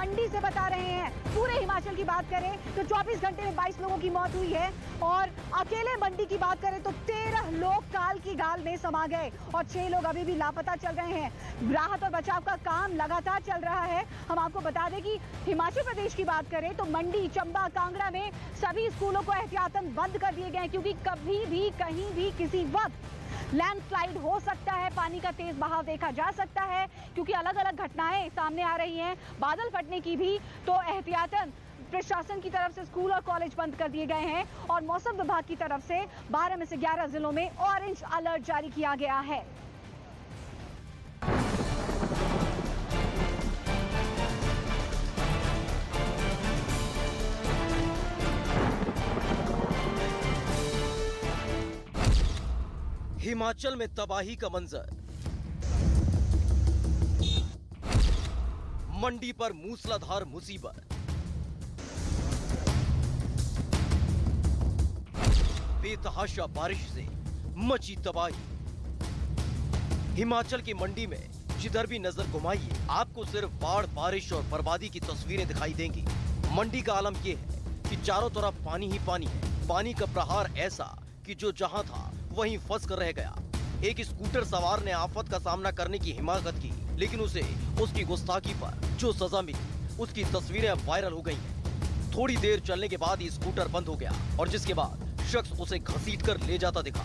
मंडी से बता रहे हैं। पूरे हिमाचल की बात करें तो 24 घंटे में 22 लोगों की मौत हुई है और अकेले मंडी की बात करें तो 13 लोग काल की गाल में समा गए और 6 लोग अभी भी लापता चल रहे हैं। राहत और बचाव का काम लगातार चल रहा है। हम आपको बता दें कि हिमाचल प्रदेश की बात करें तो मंडी, चंबा, कांगड़ा में सभी स्कूलों को एहतियातन बंद कर दिए गए हैं क्योंकि कभी भी कहीं भी किसी वक्त लैंडस्लाइड हो सकता है, पानी का तेज बहाव देखा जा सकता है क्योंकि अलग अलग घटनाएं सामने आ रही हैं। बादल फटने की भी तो एहतियातन प्रशासन की तरफ से स्कूल और कॉलेज बंद कर दिए गए हैं और मौसम विभाग की तरफ से 12 में से 11 जिलों में ऑरेंज अलर्ट जारी किया गया है। हिमाचल में तबाही का मंजर, मंडी पर मूसलाधार मुसीबत, बेतहाशा बारिश से मची तबाही। हिमाचल की मंडी में जिधर भी नजर घुमाइए आपको सिर्फ बाढ़, बारिश और बर्बादी की तस्वीरें दिखाई देंगी। मंडी का आलम यह है कि चारों तरफ पानी ही पानी है। पानी का प्रहार ऐसा कि जो जहां था वहीं फंस कर रह गया। एक स्कूटर सवार ने आफत का सामना करने की हिम्मत की, लेकिन उसे उसकी गुस्ताखी पर जो सजा मिली उसकी तस्वीरें अब वायरल हो गई हैं। थोड़ी देर चलने के बाद ही स्कूटर बंद हो गया और जिसके बाद शख्स उसे घसीटकर ले जाता दिखा।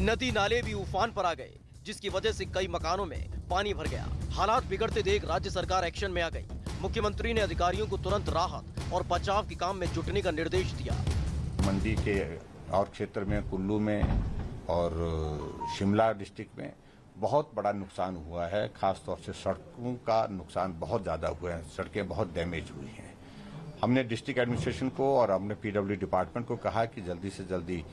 नदी नाले भी उफान पर आ गए जिसकी वजह से कई मकानों में पानी भर गया। हालात बिगड़ते देख राज्य सरकार एक्शन में आ गई। मुख्यमंत्री ने अधिकारियों को तुरंत राहत और बचाव के काम में जुटने का निर्देश दिया। मंडी के और क्षेत्र में, कुल्लू में और शिमला डिस्ट्रिक्ट में बहुत बड़ा नुकसान हुआ है। खासतौर से सड़कों का नुकसान बहुत ज्यादा हुआ है, सड़कें बहुत डैमेज हुई हैं। हमने डिस्ट्रिक्ट एडमिनिस्ट्रेशन को और हमने पीडब्ल्यू डिपार्टमेंट को कहा कि जल्दी से जल्दी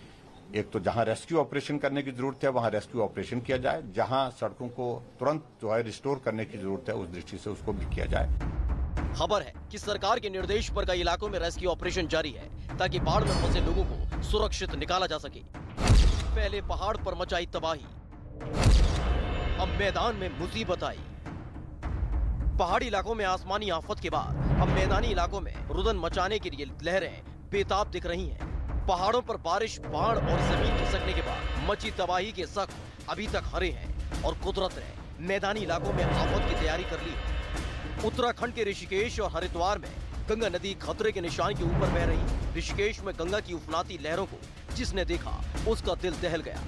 एक तो जहां रेस्क्यू ऑपरेशन करने की जरूरत है वहां रेस्क्यू ऑपरेशन किया जाए, जहां सड़कों को तुरंत जो है रिस्टोर करने की जरूरत है उस दृष्टि से उसको भी किया जाए। खबर है कि सरकार के निर्देश पर कई इलाकों में रेस्क्यू ऑपरेशन जारी है ताकि बाढ़ में फंसे लोगों को सुरक्षित निकाला जा सके। पहले पहाड़ पर मचाई तबाही, अब मैदान में मुसीबत आई। पहाड़ी इलाकों में आसमानी आफत के बाद अब मैदानी इलाकों में रुदन मचाने के लिए लहरें बेताब दिख रही हैं। पहाड़ों पर बारिश, बाढ़ और जमीन खिसकने के बाद मची तबाही के जख्म अभी तक हरे हैं और कुदरत ने मैदानी इलाकों में आफत की तैयारी कर ली है। उत्तराखंड के ऋषिकेश और हरिद्वार में गंगा नदी खतरे के निशान के ऊपर बह रही। ऋषिकेश में गंगा की उफनाती लहरों को जिसने देखा उसका दिल दहल गया।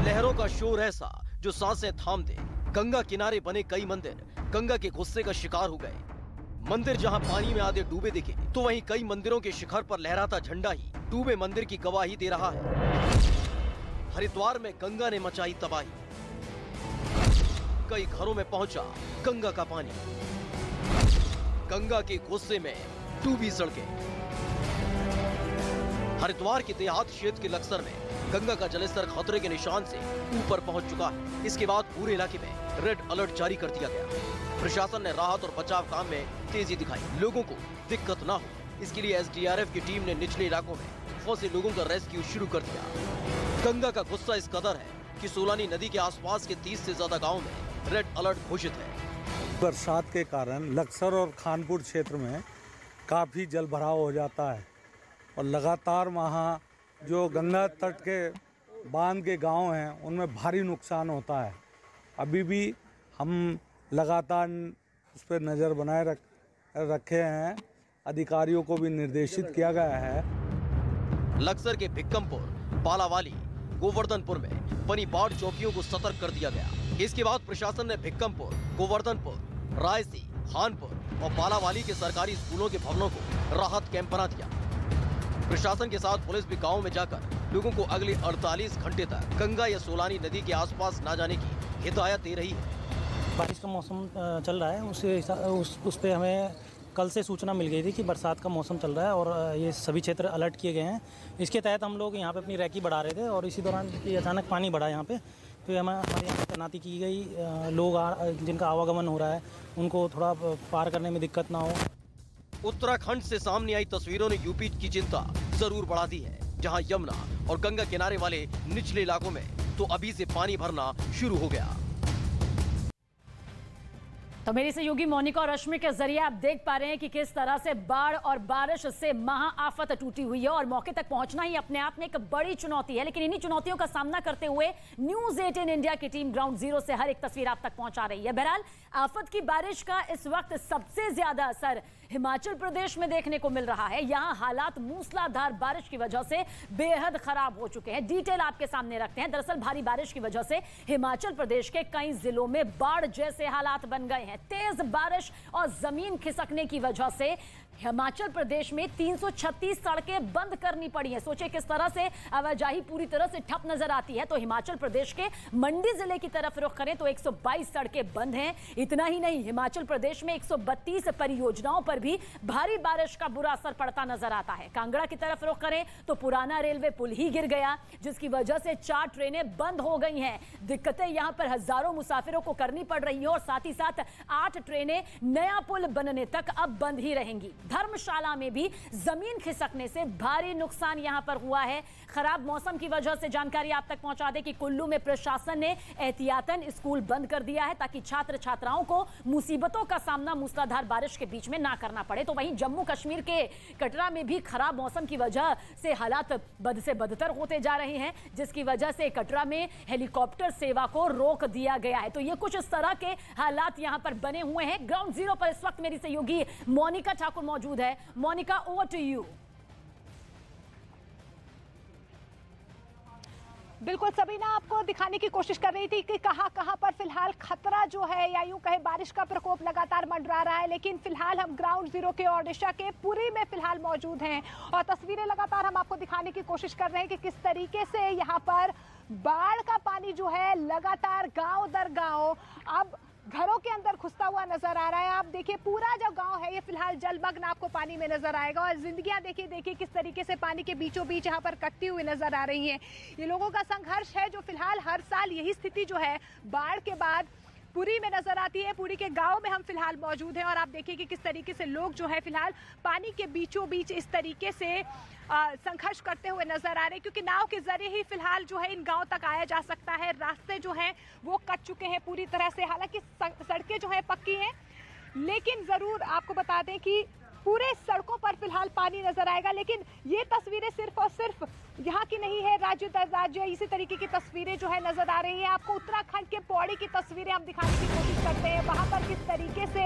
लहरों का शोर ऐसा जो सांसें थाम दे। गंगा किनारे बने कई मंदिर गंगा के गुस्से का शिकार हो गए। मंदिर जहां पानी में आधे डूबे दिखे तो वहीं कई मंदिरों के शिखर पर लहराता झंडा ही डूबे मंदिर की गवाही दे रहा है। हरिद्वार में गंगा ने मचाई तबाही, कई घरों में पहुंचा गंगा का पानी। गंगा के गुस्से में डूबी सड़कें। हरिद्वार के देहात क्षेत्र के लक्सर में गंगा का जलस्तर खतरे के निशान से ऊपर पहुंच चुका है। इसके बाद पूरे इलाके में रेड अलर्ट जारी कर दिया गया। प्रशासन ने राहत और बचाव काम में तेजी दिखाई। लोगों को दिक्कत ना हो इसके लिए एसडीआरएफ की टीम ने निचले इलाकों में फंसे लोगों का रेस्क्यू शुरू कर दिया। गंगा का गुस्सा इस कदर है कि सोलानी नदी के आसपास के 30 से ज्यादा गाँव में रेड अलर्ट घोषित है। बरसात के कारण लक्सर और खानपुर क्षेत्र में काफी जल भराव हो जाता है और लगातार वहाँ जो गंगा तट के बांध के गांव हैं उनमें भारी नुकसान होता है। अभी भी हम लगातार उस पर नज़र बनाए रखे हैं। अधिकारियों को भी निर्देशित किया गया है। लक्सर के भिक्कमपुर, पालावाली, गोवर्धनपुर में बनी बाढ़ चौकियों को सतर्क कर दिया गया। इसके बाद प्रशासन ने भिक्कमपुर, गोवर्धनपुर, रायसी, खानपुर और पालावाली के सरकारी स्कूलों के भवनों को राहत कैंप बना दिया। प्रशासन के साथ पुलिस भी गाँव में जाकर लोगों को अगले 48 घंटे तक गंगा या सोलानी नदी के आसपास न जाने की हिदायत दे रही है। बारिश का मौसम चल रहा है, उस पे हमें कल से सूचना मिल गई थी कि बरसात का मौसम चल रहा है और ये सभी क्षेत्र अलर्ट किए गए हैं। इसके तहत हम लोग यहाँ पे अपनी रैकी बढ़ा रहे थे और इसी दौरान अचानक पानी बढ़ा यहाँ पे, तो हमारे यहाँ तैनाती की गई। लोग जिनका आवागमन हो रहा है उनको थोड़ा पार करने में दिक्कत ना हो। उत्तराखंड से सामने आई तस्वीरों ने यूपी की चिंता जरूर बढ़ा दी है, जहां यमुना और गंगा किनारे वाले निचले इलाकों में तो अभी से पानी भरना शुरू हो गया। तो मेरी सहयोगी मोनिका और रश्मि के जरिए आप देख पा रहे हैं कि किस तरह से बाढ़ और बारिश से महाआफत टूटी हुई है और मौके तक पहुंचना ही अपने आप में एक बड़ी चुनौती है। लेकिन इन्हीं चुनौतियों का सामना करते हुए न्यूज़ 18 इंडिया की टीम ग्राउंड जीरो से हर एक तस्वीर आप तक पहुंचा रही है। बहरहाल आफत की बारिश का इस वक्त सबसे ज्यादा असर हिमाचल प्रदेश में देखने को मिल रहा है। यहां हालात मूसलाधार बारिश की वजह से बेहद खराब हो चुके हैं। डिटेल आपके सामने रखते हैं। दरअसल भारी बारिश की वजह से हिमाचल प्रदेश के कई जिलों में बाढ़ जैसे हालात बन गए हैं। तेज बारिश और जमीन खिसकने की वजह से हिमाचल प्रदेश में 336 सड़कें बंद करनी पड़ी हैं। सोचिए किस तरह से आवाजाही पूरी तरह से ठप नजर आती है। तो हिमाचल प्रदेश के मंडी जिले की तरफ रुख करें तो 122 सड़कें बंद हैं। इतना ही नहीं, हिमाचल प्रदेश में 132 परियोजनाओं पर भी भारी बारिश का बुरा असर पड़ता नजर आता है। कांगड़ा की तरफ रुख करें तो पुराना रेलवे पुल ही गिर गया, जिसकी वजह से 4 ट्रेनें बंद हो गई हैं। दिक्कतें यहां पर हजारों मुसाफिरों को करनी पड़ रही हैं और साथ ही साथ 8 ट्रेनें नया पुल बनने तक अब बंद ही रहेंगी। धर्मशाला में भी जमीन खिसकने से भारी नुकसान यहां पर हुआ है। खराब मौसम की वजह से जानकारी आप तक पहुंचा दें कि कुल्लू में प्रशासन ने एहतियातन स्कूल बंद कर दिया है ताकि छात्र छात्राओं को मुसीबतों का सामना मूसलाधार बारिश के बीच में ना करना पड़े। तो वहीं जम्मू कश्मीर के कटरा में भी खराब मौसम की वजह से हालात बद से बदतर होते जा रहे हैं, जिसकी वजह से कटरा में हेलीकॉप्टर सेवा को रोक दिया गया है। तो ये कुछ इस तरह के हालात यहां पर बने हुए हैं। ग्राउंड जीरो पर इस वक्त मेरी सहयोगी मोनिका ठाकुर मौजूद है। Monika, over to you. बिल्कुल सबीना, आपको दिखाने की कोशिश कर रही थी कि कहां पर फिलहाल खतरा जो है या यूं कहे बारिश का प्रकोप लगातार मंडरा रहा है। लेकिन फिलहाल हम ग्राउंड जीरो के ओडिशा के पुरी में फिलहाल मौजूद हैं और तस्वीरें लगातार हम आपको दिखाने की कोशिश कर रहे हैं कि किस तरीके से यहाँ पर बाढ़ का पानी जो है लगातार गांव दर गांव अब घरों के अंदर घुसता हुआ नजर आ रहा है। आप देखिए पूरा जो गांव है ये फिलहाल जलमग्न आपको पानी में नजर आएगा और जिंदगियां देखिए किस तरीके से पानी के बीचों बीच यहाँ पर कटती हुई नजर आ रही हैं। ये लोगों का संघर्ष है जो फिलहाल हर साल यही स्थिति जो है बाढ़ के बाद पुरी में नजर आती है। पुरी के गांव में हम फिलहाल मौजूद हैं और आप देखिए कि किस तरीके से लोग जो है फिलहाल पानी के बीचों बीच इस तरीके से संघर्ष करते हुए नजर आ रहे हैं, क्योंकि नाव के जरिए ही फिलहाल जो है इन गांव तक आया जा सकता है। रास्ते जो हैं वो कट चुके हैं पूरी तरह से। हालांकि सड़कें जो हैं पक्की हैं, लेकिन जरूर आपको बता दें कि पूरे सड़कों पर फिलहाल पानी नजर आएगा। लेकिन ये तस्वीरें सिर्फ और सिर्फ यहाँ की नहीं है, राज्य दर राज्य इसी तरीके की तस्वीरें जो है नजर आ रही हैं। आपको उत्तराखंड के पौड़ी की तस्वीरें हम दिखाने की कोशिश करते हैं। वहाँ पर किस तरीके से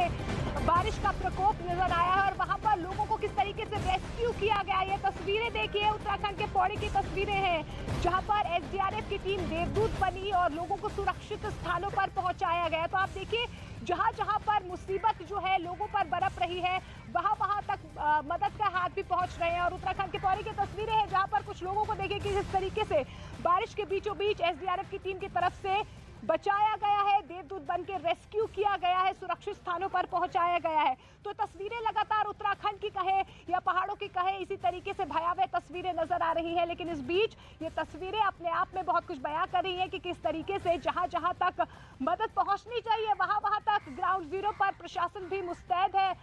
बारिश का प्रकोप नजर आया है और वहाँ पर लोगों को किस तरीके से रेस्क्यू किया गया। ये तस्वीरें देखिए, उत्तराखंड के पौड़ी की तस्वीरें हैं जहाँ पर SDRF की टीम देवदूत बनी और लोगों को सुरक्षित स्थानों पर पहुँचाया गया। तो आप देखिए जहाँ जहाँ पर मुसीबत जो है लोगों पर बरप रही है वहाँ तक मदद का हाथ भी पहुँच रहे हैं। और उत्तराखंड के पौड़ी की तस्वीरें हैं जहाँ पर कुछ लोगों को देखिए कि इस तरीके से बारिश के बीचों बीच SDRF की टीम की तरफ से बचाया गया है, देवदूत बन के रेस्क्यू किया गया है, सुरक्षित स्थानों पर पहुंचाया गया है। तो तस्वीरें लगातार उत्तराखंड की कहे या पहाड़ों की कहे इसी तरीके से भयावह तस्वीरें नजर आ रही हैं। लेकिन इस बीच ये तस्वीरें अपने आप में बहुत कुछ बयां कर रही हैं कि किस तरीके से जहां जहां तक मदद पहुंचनी चाहिए वहां तक ग्राउंड जीरो पर प्रशासन भी मुस्तैद है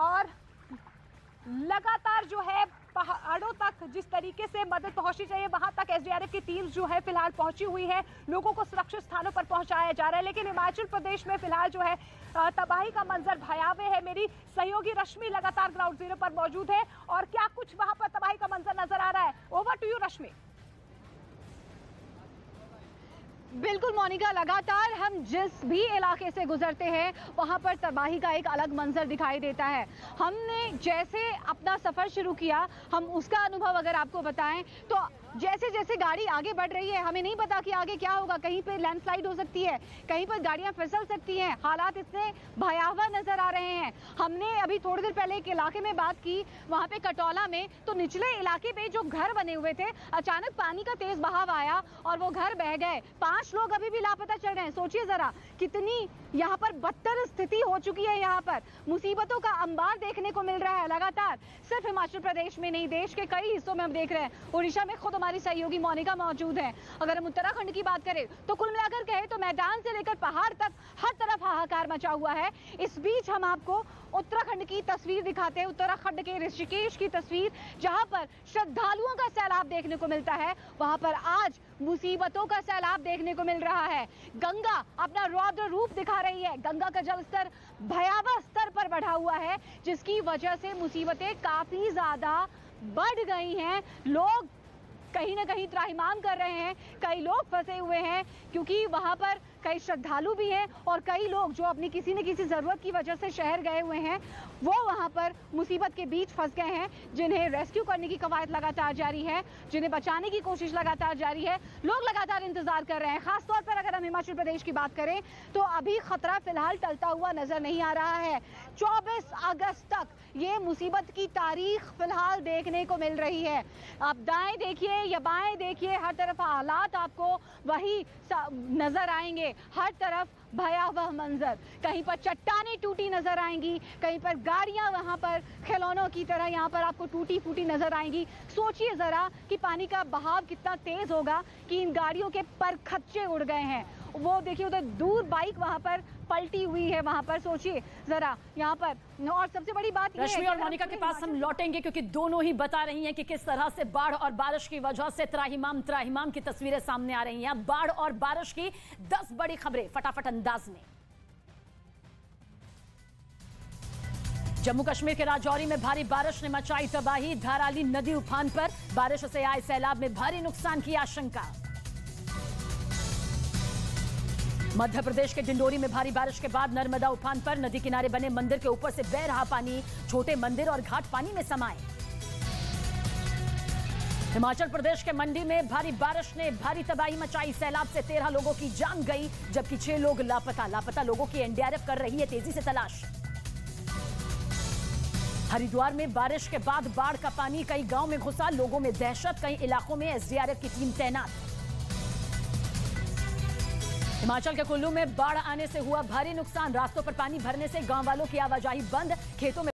और लगातार जो है पहाड़ों तक जिस तरीके से मदद पहुंचनी चाहिए वहां तक SDRF की टीम जो है फिलहाल पहुंची हुई है। लोगों को सुरक्षित स्थानों पर पहुंचाया जा रहा है। लेकिन हिमाचल प्रदेश में फिलहाल जो है तबाही का मंजर भयावह है। मेरी सहयोगी रश्मि लगातार ग्राउंड जीरो पर मौजूद है और क्या कुछ वहां पर तबाही का मंजर नजर आ रहा है। ओवर टू यू रश्मि। बिल्कुल मोनिका, लगातार हम जिस भी इलाके से गुजरते हैं वहाँ पर तबाही का एक अलग मंजर दिखाई देता है। हमने जैसे अपना सफ़र शुरू किया, हम उसका अनुभव अगर आपको बताएं तो जैसे जैसे गाड़ी आगे बढ़ रही है हमें नहीं पता कि आगे क्या होगा। कहीं पे लैंडस्लाइड हो सकती है, कहीं पर गाड़ियां फिसल सकती हैं। हालात इतने भयावह नजर आ रहे हैं। हमने अभी थोड़ी देर पहले एक इलाके में बात की, वहाँ पे कटौला में, तो निचले इलाके पे जो घर बने हुए थे अचानक पानी का तेज बहाव आया और वो घर बह गए। 5 लोग अभी भी लापता चल रहे हैं। सोचिए जरा कितनी यहाँ पर बदतर स्थिति हो चुकी है। यहाँ पर मुसीबतों का अंबार देखने को मिल रहा है लगातार। सिर्फ हिमाचल प्रदेश में नहीं, देश के कई हिस्सों में हम देख रहे हैं। उड़ीसा में खुद हमारी सहयोगी मोनिका मौजूद है। अगर हम उत्तराखंड की बात करें तो कुल मिलाकर कहें तो मैदान से लेकर पहाड़ तक हर तरफ हाहाकार मचा हुआ है। इस बीच हम आपको उत्तराखंड की तस्वीर दिखाते हैं, उत्तराखंड के ऋषिकेश की तस्वीर, जहां पर श्रद्धालुओं का सैलाब देखने को मिलता है। वहां पर आज मुसीबतों का सैलाब देखने को मिल रहा है। गंगा अपना रौद्र रूप दिखा रही है। गंगा का जलस्तर भयावह स्तर पर बढ़ा हुआ है, जिसकी वजह से मुसीबतें काफी ज्यादा बढ़ गई हैं। लोग कहीं ना कहीं त्राहिमाम कर रहे हैं, कई लोग फंसे हुए हैं, क्योंकि वहां पर कई श्रद्धालु भी हैं और कई लोग जो अपनी किसी न किसी जरूरत की वजह से शहर गए हुए हैं, वो वहां पर मुसीबत के बीच फंस गए हैं, जिन्हें रेस्क्यू करने की कवायद लगातार जारी है, जिन्हें बचाने की कोशिश लगातार जारी है। लोग लगातार इंतजार कर रहे हैं। खासतौर पर अगर हम हिमाचल प्रदेश की बात करें तो अभी खतरा फिलहाल टलता हुआ नजर नहीं आ रहा है। 24 अगस्त तक ये मुसीबत की तारीख फिलहाल देखने को मिल रही है। आप दाएं देखिए या बाएं देखिए, हर तरफ हालात आपको वही नजर आएंगे। हर तरफ भयावह मंजर, कहीं पर चट्टानें टूटी नजर आएंगी, कहीं पर गाड़ियां वहां पर खिलौनों की तरह यहां पर आपको टूटी फूटी नजर आएंगी। सोचिए जरा कि पानी का बहाव कितना तेज होगा कि इन गाड़ियों के परखच्चे उड़ गए हैं। वो देखिए उधर दूर बाइक वहां पर पलटी हुई है, वहां पर सोचिए जरा यहाँ पर। और सबसे बड़ी बात रश्मि और मोनिका के पास हम लौटेंगे, क्योंकि दोनों ही बता रही हैं कि किस तरह से बाढ़ और बारिश की वजह से त्राहिमाम की तस्वीरें सामने आ रही हैं। बाढ़ और बारिश की 10 बड़ी खबरें फटाफट अंदाज में। जम्मू कश्मीर के राजौरी में भारी बारिश ने मचाई तबाही। धाराली नदी उफान पर, बारिश से आए सैलाब में भारी नुकसान की आशंका। मध्य प्रदेश के डिंडोरी में भारी बारिश के बाद नर्मदा उफान पर, नदी किनारे बने मंदिर के ऊपर से बह रहा पानी, छोटे मंदिर और घाट पानी में समाये। हिमाचल प्रदेश के मंडी में भारी बारिश ने भारी तबाही मचाई। सैलाब से 13 लोगों की जान गई, जबकि 6 लोग लापता लोगों की एनडीआरएफ कर रही है तेजी से तलाश। हरिद्वार में बारिश के बाद बाढ़ का पानी कई गांव में घुसा, लोगों में दहशत, कई इलाकों में एसडीआरएफ की टीम तैनात। हिमाचल के कुल्लू में बाढ़ आने से हुआ भारी नुकसान, रास्तों पर पानी भरने से गांव वालों की आवाजाही बंद, खेतों में